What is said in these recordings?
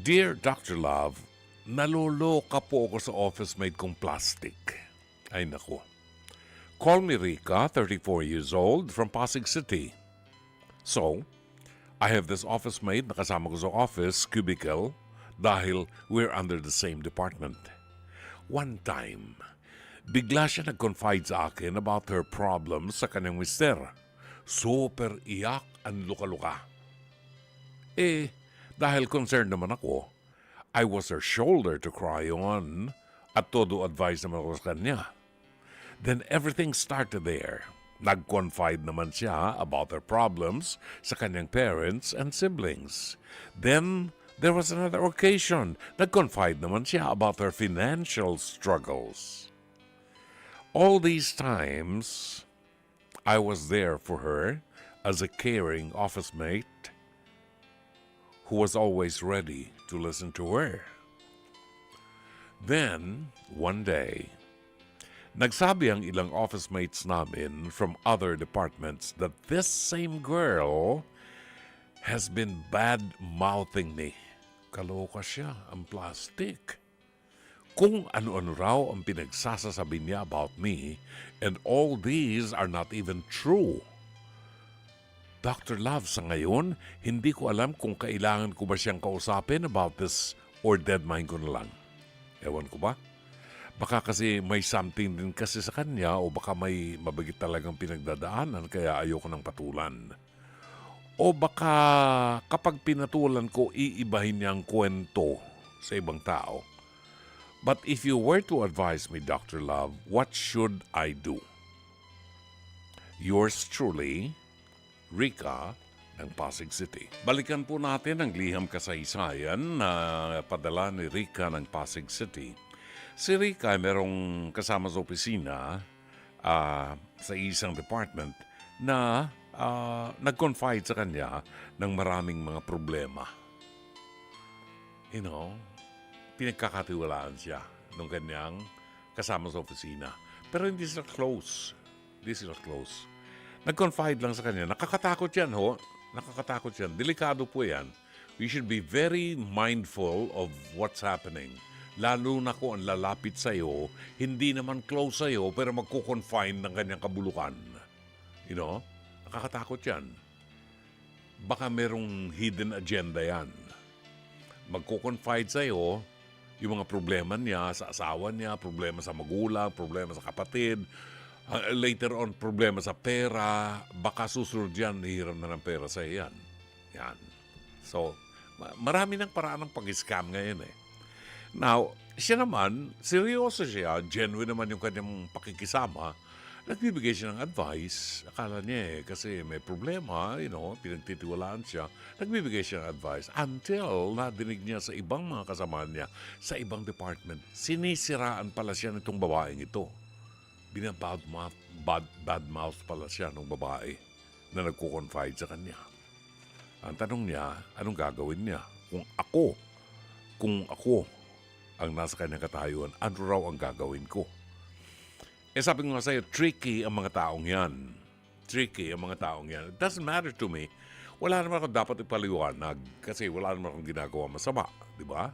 Dear Dr. Love, naloloka po ako sa office mate kong plastic. Ay naku. Call me Rica, 34 years old, from Pasig City. So, I have this office mate na kasama ko sa office cubicle dahil we're under the same department. One time, bigla siya nag-confide sa akin about her problems sa kanyang mister. Super iyak ang luka-luka. Dahil concerned naman ako, I was her shoulder to cry on at todo advice naman ako sa kanya. Then everything started there. Nag-confide naman siya about her problems sa kanyang parents and siblings. Then there was another occasion. Nag-confide naman siya about her financial struggles. All these times, I was there for her as a caring office mate who was always ready to listen to her. Then, one day, nagsabi ang ilang office mates namin from other departments that this same girl has been bad-mouthing me. Kaloka siya, ang plastic. Kung ano-ano raw ang pinagsasasabi niya about me, and all these are not even true. Dr. Love, sa ngayon, hindi ko alam kung kailangan ko ba siyang kausapin about this or deadmine ko na lang. Ewan ko ba? Baka kasi may something din kasi sa kanya o baka may mabagit talagang pinagdadaanan kaya ayoko nang patulan. O baka kapag pinatulan ko, iibahin niya ang kwento sa ibang tao. But if you were to advise me, Dr. Love, what should I do? Yours truly, Rica ng Pasig City. Balikan po natin ang liham kasaysayan na padala ni Rica ng Pasig City. Si Rica ay merong kasama sa opisina sa isang department na nag-confide sa kanya ng maraming mga problema. You know, pinagkakatiwalaan siya ng kanyang kasama sa opisina. Pero hindi sila close. Nag-confide lang sa kanya. Nakakatakot yan, ho. Nakakatakot yan. Delikado po yan. We should be very mindful of what's happening. Lalo na kung ang lalapit sa'yo, hindi naman close sa'yo, pero magkukonfine ng kanyang kabulukan. You know? Nakakatakot yan. Baka merong hidden agenda yan. Magkukonfide sa'yo, yung mga problema niya sa asawa niya, problema sa magulang, problema sa kapatid, later on, problema sa pera, baka susunod yan, hihiram na ng pera sa iyan. Yan. So, marami ng paraan ng pag-scam ngayon eh. Now, siya naman, seryoso siya, genuine naman yung kanyang pakikisama, nagbibigay siya ng advice. Akala niya kasi may problema, you know, pinagtitiwalaan siya, nagbibigay siya ng advice until nadinig niya sa ibang mga kasama niya, sa ibang department, sinisiraan pala siya nitong babaeng ito. Bad mouth pala siya ng babae na nagko-confide sa kanya. Ang tanong niya, anong gagawin niya? Kung ako ang nasa kanyang katayuan, ano raw ang gagawin ko? Sabi ko nga sa'yo, tricky ang mga taong yan. It doesn't matter to me. Wala naman ako dapat ipaliwanag kasi wala naman akong ginagawa masama. Di ba?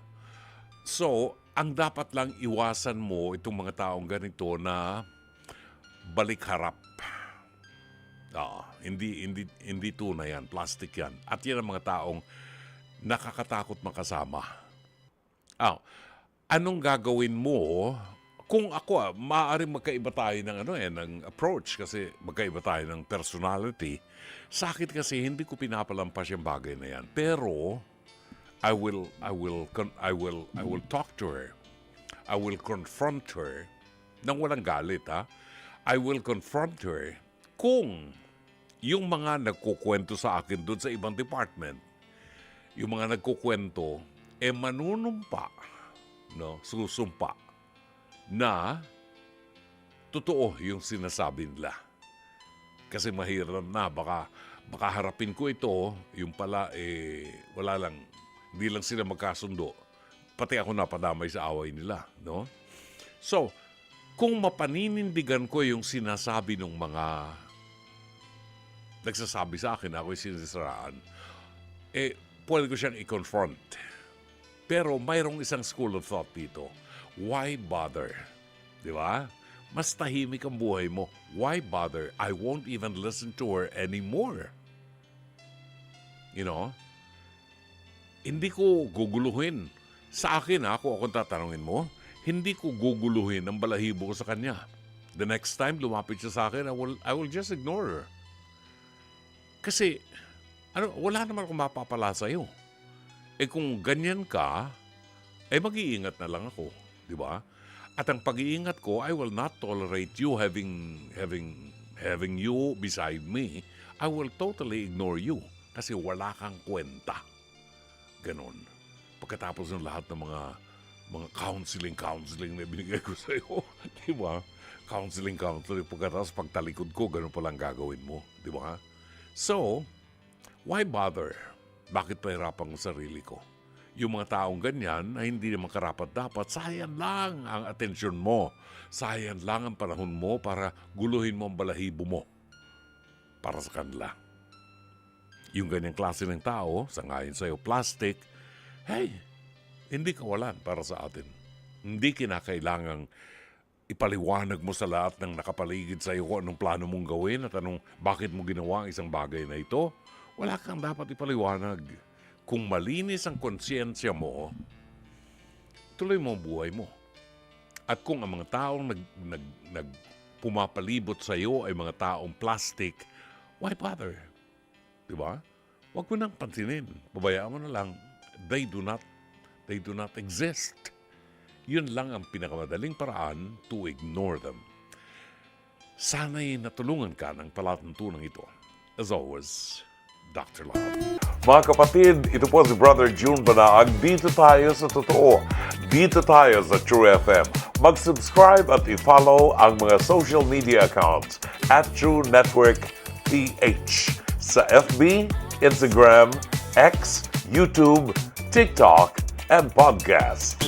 So, ang dapat lang iwasan mo itong mga taong ganito na balik harap. Hindi tunay yan. Plastic yan. At yan ang mga taong nakakatakot makasama. Anong gagawin mo? Kung ako, maaaring magkaiba tayo ng approach kasi magkaiba tayo ng personality. Sa akin kasi hindi ko pinapalampas yung bagay na yan. Pero I will talk to her. I will confront her nang walang galit, ha? I will confront her kung yung mga nagkukwento sa akin doon sa ibang department, yung mga nagkukwento, manunumpa, no? Susumpa na totoo yung sinasabi nila. Kasi mahirap na, baka harapin ko ito, yung pala, wala lang, hindi lang sila magkasundo. Pati ako napadamay sa away nila, no? So, kung mapaninindigan ko yung sinasabi ng mga nagsasabi sa akin, ako'y sinisiraan, pwede ko siyang i-confront. Pero mayroong isang school of thought dito. Why bother? Di ba? Mas tahimik ang buhay mo. Why bother? I won't even listen to her anymore. You know? Hindi ko guguluhin. Sa akin, kung akong tatanungin mo, hindi ko guguluhin ang balahibo ko sa kanya. The next time lumapit siya sa akin, I will just ignore her. Kasi, wala naman akong mapapala sa'yo. Kung ganyan ka, mag-iingat na lang ako. Di ba? At ang pag-iingat ko, I will not tolerate you having you beside me. I will totally ignore you. Kasi wala kang kwenta. Ganon. Pagkatapos ng lahat ng mga counseling na binigay ko sa iyo, di ba? Counseling, pagkatapos pagtalikod ko, ganun palang gagawin mo, di ba? So, why bother? Bakit pahirapan ko sarili ko? Yung mga taong ganyan na hindi naman karapat-dapat, sayang lang ang atensyon mo. Sayang lang ang panahon mo para guluhin mo ang balahibo mo para sa kanila. Yung ganyang klase ng tao, sangayon sa'yo, plastic, hey, hindi kawalan para sa atin. Hindi kinakailangang ipaliwanag mo sa lahat ng nakapaligid sa iyo kung anong plano mong gawin at bakit mo ginawa ang isang bagay na ito. Wala kang dapat ipaliwanag. Kung malinis ang konsyensya mo, tuloy mo ang buhay mo. At kung ang mga taong pumapalibot sa iyo ay mga taong plastic, why bother? Diba? Huwag mo nang pansinin. Pabayaan mo na lang. They do not exist. Yun lang ang pinakamadaling paraan to ignore them. Sana'y natulungan ka ng palatuntunang ito. As always, Dr. Love. Mga kapatid, ito po si Brother June Banaag. Dito tayo sa totoo. Dito tayo sa True FM. Mag-subscribe at i-follow ang mga social media accounts at True Network PH sa FB, Instagram, X, YouTube, TikTok, and podcast.